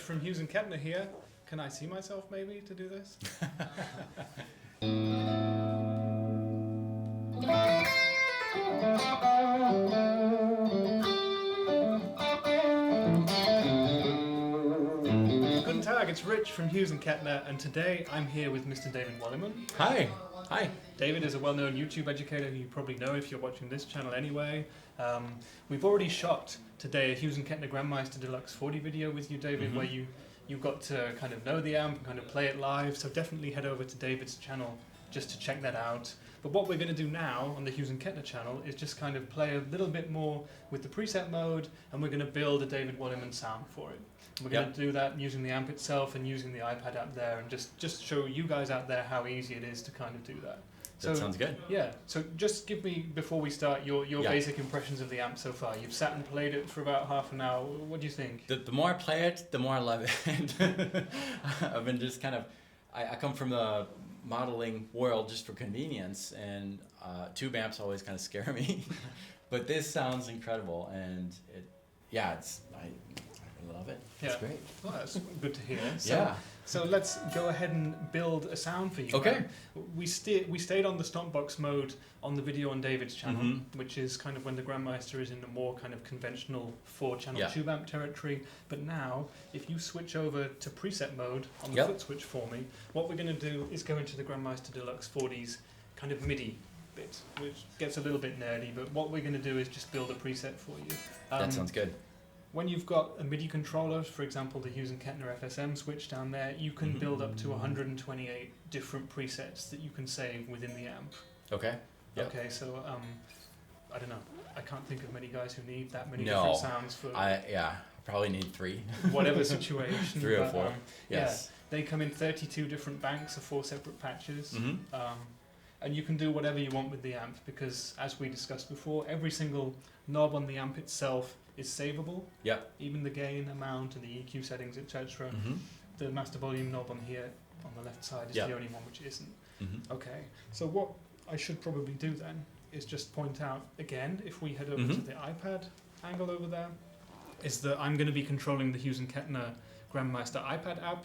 from Hughes and Kettner here. Can I see myself maybe to do this? Guten Tag, it's Rich from Hughes and Kettner, and today I'm here with Mr. David Wallimann. Hi. Hi. David is a well-known YouTube educator who you probably know if you're watching this channel anyway. We've already shot today a Hughes and Kettner GrandMeister Deluxe 40 video with you, David, where you got to kind of know the amp and kind of play it live, so definitely head over to David's channel just to check that out. But what we're going to do now on the Hughes and Kettner channel is just kind of play a little bit more with the preset mode, and we're going to build a David Wallimann sound for it. We're going to do that using the amp itself and using the iPad app there, and just show you guys out there how easy it is to kind of do that. So, that sounds good. Yeah, so just give me, before we start, your basic impressions of the amp so far. You've sat and played it for about half an hour. What do you think? The more I play it, the more I love it. I've been just kind of, I come from the modeling world just for convenience, and tube amps always kind of scare me. But this sounds incredible, and I love it. Yeah. It's great. Well, that's good to hear. So let's go ahead and build a sound for you. Okay. We stayed on the stomp box mode on the video on David's channel, which is kind of when the GrandMeister is in a more kind of conventional 4-channel tube amp territory. But now, if you switch over to preset mode on the footswitch for me, what we're going to do is go into the GrandMeister Deluxe 40's kind of MIDI bit, which gets a little bit nerdy. But what we're going to do is just build a preset for you. That sounds good. When you've got a MIDI controller, for example the Hughes and Kettner FSM switch down there, you can build up to 128 different presets that you can save within the amp. Okay. Yep. Okay, so I don't know. I can't think of many guys who need that many different sounds for. I probably need 3. Whatever situation. 3 or 4. Yes. Yeah, they come in 32 different banks of 4 separate patches. And you can do whatever you want with the amp because, as we discussed before, every single knob on the amp itself is savable. Yeah. Even the gain amount and the EQ settings, etc. The master volume knob on here on the left side is the only one which isn't. Okay. So what I should probably do then is just point out again, if we head over to the iPad angle over there, is that I'm going to be controlling the Hughes and Kettner GrandMeister iPad app.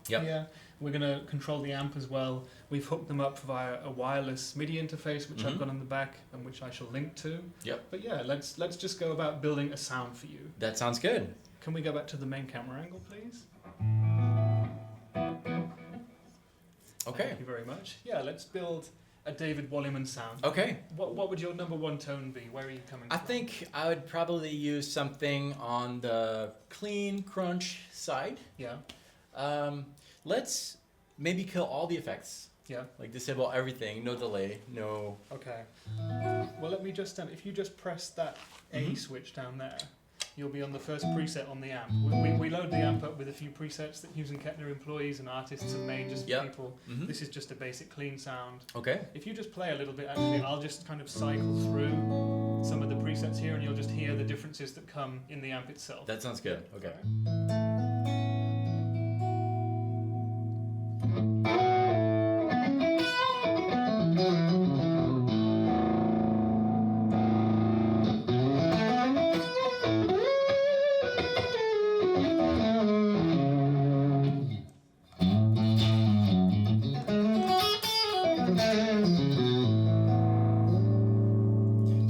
Yeah, we're going to control the amp as well. We've hooked them up via a wireless MIDI interface, which I've got on the back and which I shall link to. Yep. But yeah, let's just go about building a sound for you. That sounds good. Can we go back to the main camera angle, please? Okay. Thank you very much. Yeah, let's build a David Wallimann sound. Okay. What would your number 1 tone be? Where are you coming from? I think I would probably use something on the clean crunch side. Yeah. Let's maybe kill all the effects. Yeah. Like disable everything, no delay, no. Okay. Well, let me just if you just press that A switch down there, you'll be on the first preset on the amp. We load the amp up with a few presets that Hughes and Kettner employees and artists have made just for people. This is just a basic clean sound. Okay. If you just play a little bit, actually, I'll just kind of cycle through some of the presets here, and you'll just hear the differences that come in the amp itself. That sounds good. Okay.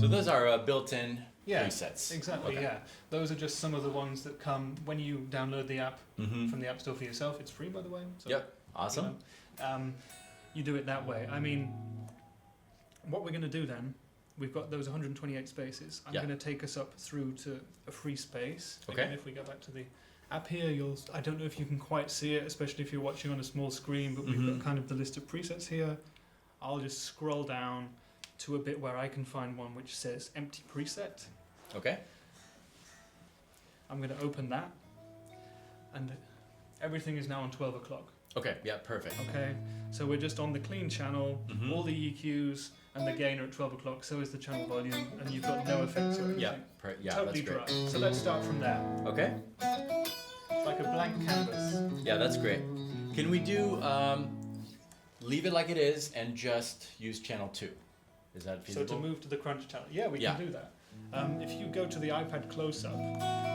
Those are built-in presets. Exactly, Those are just some of the ones that come when you download the app from the App Store for yourself. It's free, by the way. So, awesome. You do it that way. I mean, what we're going to do then, we've got those 128 spaces. I'm going to take us up through to a free space. Okay. Again, if we go back to the app here, I don't know if you can quite see it, especially if you're watching on a small screen, but we've got kind of the list of presets here. I'll just scroll down to a bit where I can find one which says empty preset. Okay. I'm going to open that, and everything is now on 12 o'clock. Okay, yeah, perfect. Okay, so we're just on the clean channel, all the EQs and the gain are at 12 o'clock, so is the channel volume, and you've got no effects or anything. Totally dry. So let's start from there. Okay. It's like a blank canvas. Yeah, that's great. Can we do, leave it like it is and just use channel 2? Is that feasible? So to move to the crunch channel, we can do that. If you go to the iPad close-up,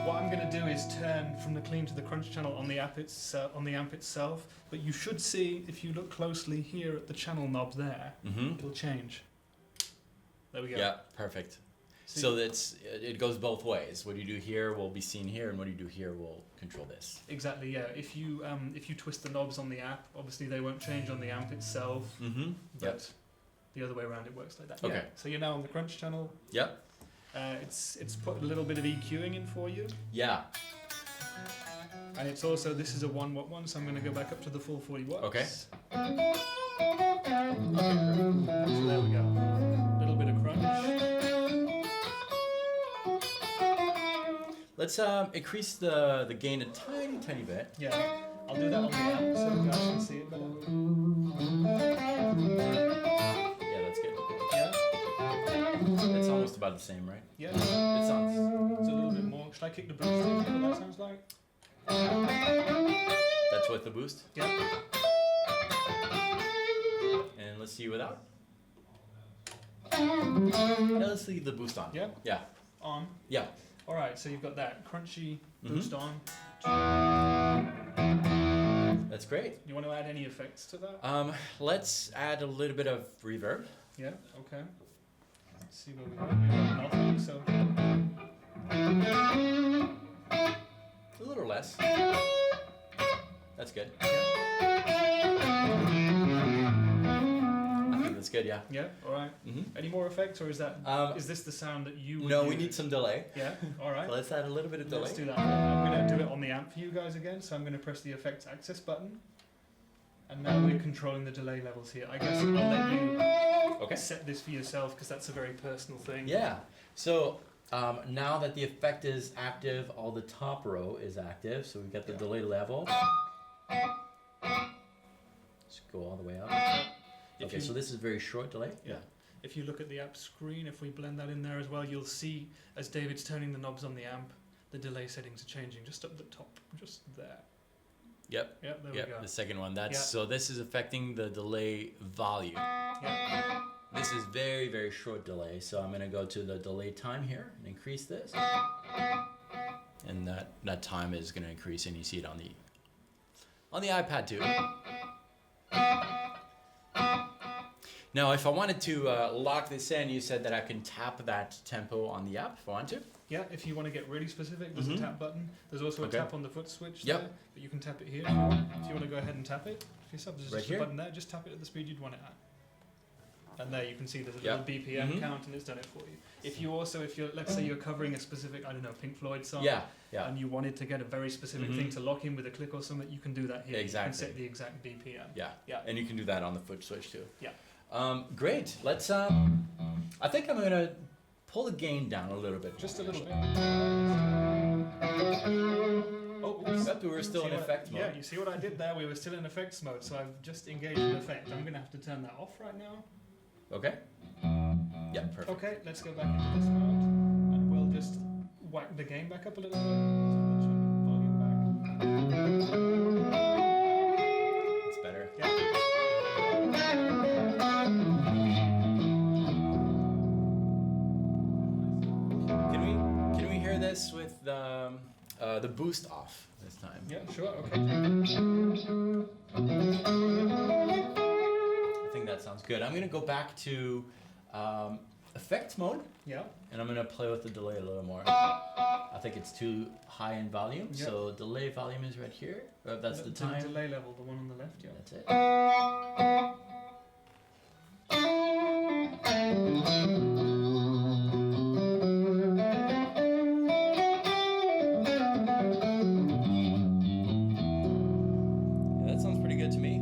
what I'm going to do is turn from the clean to the crunch channel on the amp itself. But you should see, if you look closely here at the channel knob there, it'll change. There we go. Yeah, perfect. So it goes both ways. What you do here will be seen here, and what you do here will control this. Exactly. Yeah. If you twist the knobs on the app, obviously they won't change on the amp itself. But the other way around, it works like that. Okay. Yeah. So you're now on the crunch channel. Yep. It's put a little bit of EQing in for you. Yeah. And it's also, this is a 1 watt one, so I'm going to go back up to the full 40 watts. Okay. Okay. So there we go. A little bit of crunch. Let's increase the gain a tiny bit. Yeah, I'll do that on the amp so you guys can see it better. Yeah, that's good. Yeah? It's almost about the same, right? Yeah. It sounds... It's a little bit more. Should I kick the boost in? What that sounds like? That's with the boost? Yeah. And let's see without. Yeah, let's leave the boost on. Yeah? Yeah. On. Yeah. Alright, so you've got that crunchy boost on. That's great. You want to add any effects to that? Let's add a little bit of reverb. Yeah, okay. Let's see what we got. We've got nothing, so... A little less. That's good. I think that's good, yeah. Yeah, alright. Any more effects, or is that is this the sound that you would No, use? we need some delay. Yeah, alright. So let's add a little bit of delay. Let's do that. I'm going to do it on the amp for you guys again, so I'm going to press the effects access button. And now we're controlling the delay levels here. I guess I'll let you set this for yourself, because that's a very personal thing. Yeah. So now that the effect is active, all the top row is active. So we've got the delay level. Let's go all the way up. Okay, so this is very short delay. Yeah. If you look at the app screen, if we blend that in there as well, you'll see as David's turning the knobs on the amp, the delay settings are changing just up the top, just there. Yep. Yep, there we go. The second one. So this is affecting the delay volume. Yep. This is very, very short delay. So I'm going to go to the delay time here and increase this. And that time is going to increase, and you see it on the iPad too. Now, if I wanted to lock this in, you said that I can tap that tempo on the app if I want to. Yeah, if you want to get really specific, there's a tap button. There's also a tap on the foot switch there, but you can tap it here if you want. If you want to go ahead and tap it for yourself, there's just a button there. Just tap it at the speed you'd want it at. And there you can see there's a little BPM count, and it's done it for you. If you're, let's say you're covering a specific, I don't know, Pink Floyd song, and you wanted to get a very specific thing to lock in with a click or something, you can do that here. Exactly. You can set the exact BPM. Yeah. And you can do that on the foot switch too. Yeah. Great. Let's. I think I'm gonna pull the gain down a little bit. Just a little bit. Oh, oops. We were still in effect mode. Yeah, you see what I did there? We were still in effects mode, so I've just engaged an effect. I'm gonna have to turn that off right now. Okay. Yeah, perfect. Okay, let's go back into this mode, and we'll just whack the gain back up a little bit. Volume back. It's better. Yeah. Can we hear this with the boost off this time? Yeah, sure. Okay. I think that sounds good. I'm gonna go back to effects mode. Yeah. And I'm gonna play with the delay a little more. I think it's too high in volume, so delay volume is right here. That's the time. Delay level, the one on the left. Yeah. That's it. That sounds pretty good to me.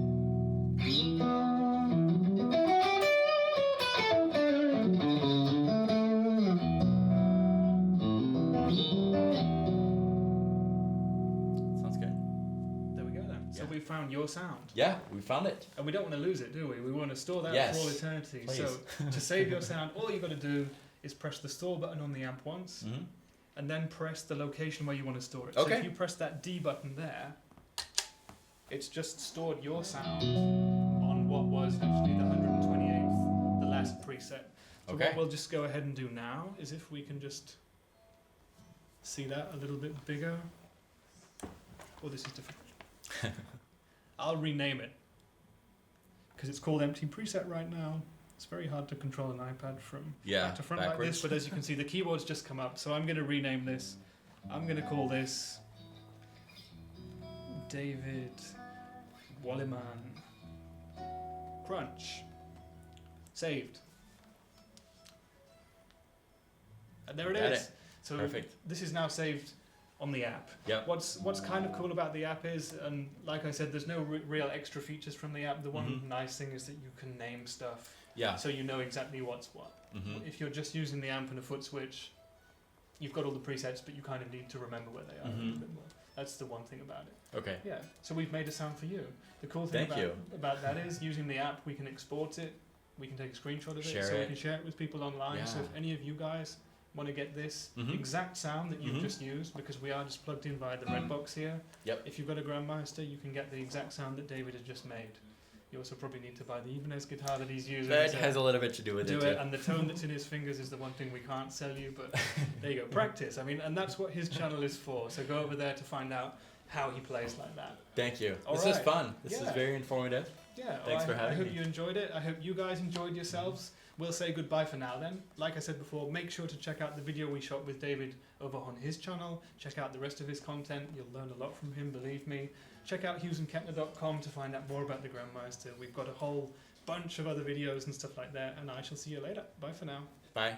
We found your sound. Yeah, we found it. And we don't want to lose it, do we? We want to store that for all eternity. Please. So to save your sound, all you've got to do is press the store button on the amp once, and then press the location where you want to store it. Okay. So if you press that D button there, it's just stored your sound on what was actually the 128th, the last preset. So Okay. what we'll just go ahead and do now is if we can just see that a little bit bigger. Oh, this is difficult. I'll rename it because it's called empty preset right now. It's very hard to control an iPad from back to front like this, but as you can see, the keyboard's just come up. So I'm going to rename this. I'm going to call this David Wallimann Crunch. Saved. And there it Got is. it. So Perfect. this is now saved on the app. Yep. What's kind of cool about the app is, and like I said, there's no real extra features from the app. The one nice thing is that you can name stuff. Yeah. So you know exactly what's what. If you're just using the amp and a foot switch, you've got all the presets, but you kind of need to remember where they are a little bit more. That's the one thing about it. Okay. Yeah. So we've made a sound for you. The cool thing about that is using the app, we can export it. We can take a screenshot of it, Share so it. we can share it with people online. Yeah. So if any of you guys want to get this exact sound that you've just used, because we are just plugged in via the red box here. Yep. If you've got a GrandMeister, you can get the exact sound that David has just made. You also probably need to buy the Ibanez guitar that he's using. That has a little bit to do with it too. And the tone that's in his fingers is the one thing we can't sell you, but there you go. Practice. I mean, and that's what his channel is for. So go over there to find out how he plays like that. Thank you. All this right. was fun. This is very informative. Yeah. Thanks for having me. I me. hope you enjoyed it. I hope you guys enjoyed yourselves. We'll say goodbye for now then. Like I said before, make sure to check out the video we shot with David over on his channel. Check out the rest of his content. You'll learn a lot from him, believe me. Check out hughesandkettner.com to find out more about the GrandMeister. We've got a whole bunch of other videos and stuff like that, and I shall see you later. Bye for now. Bye.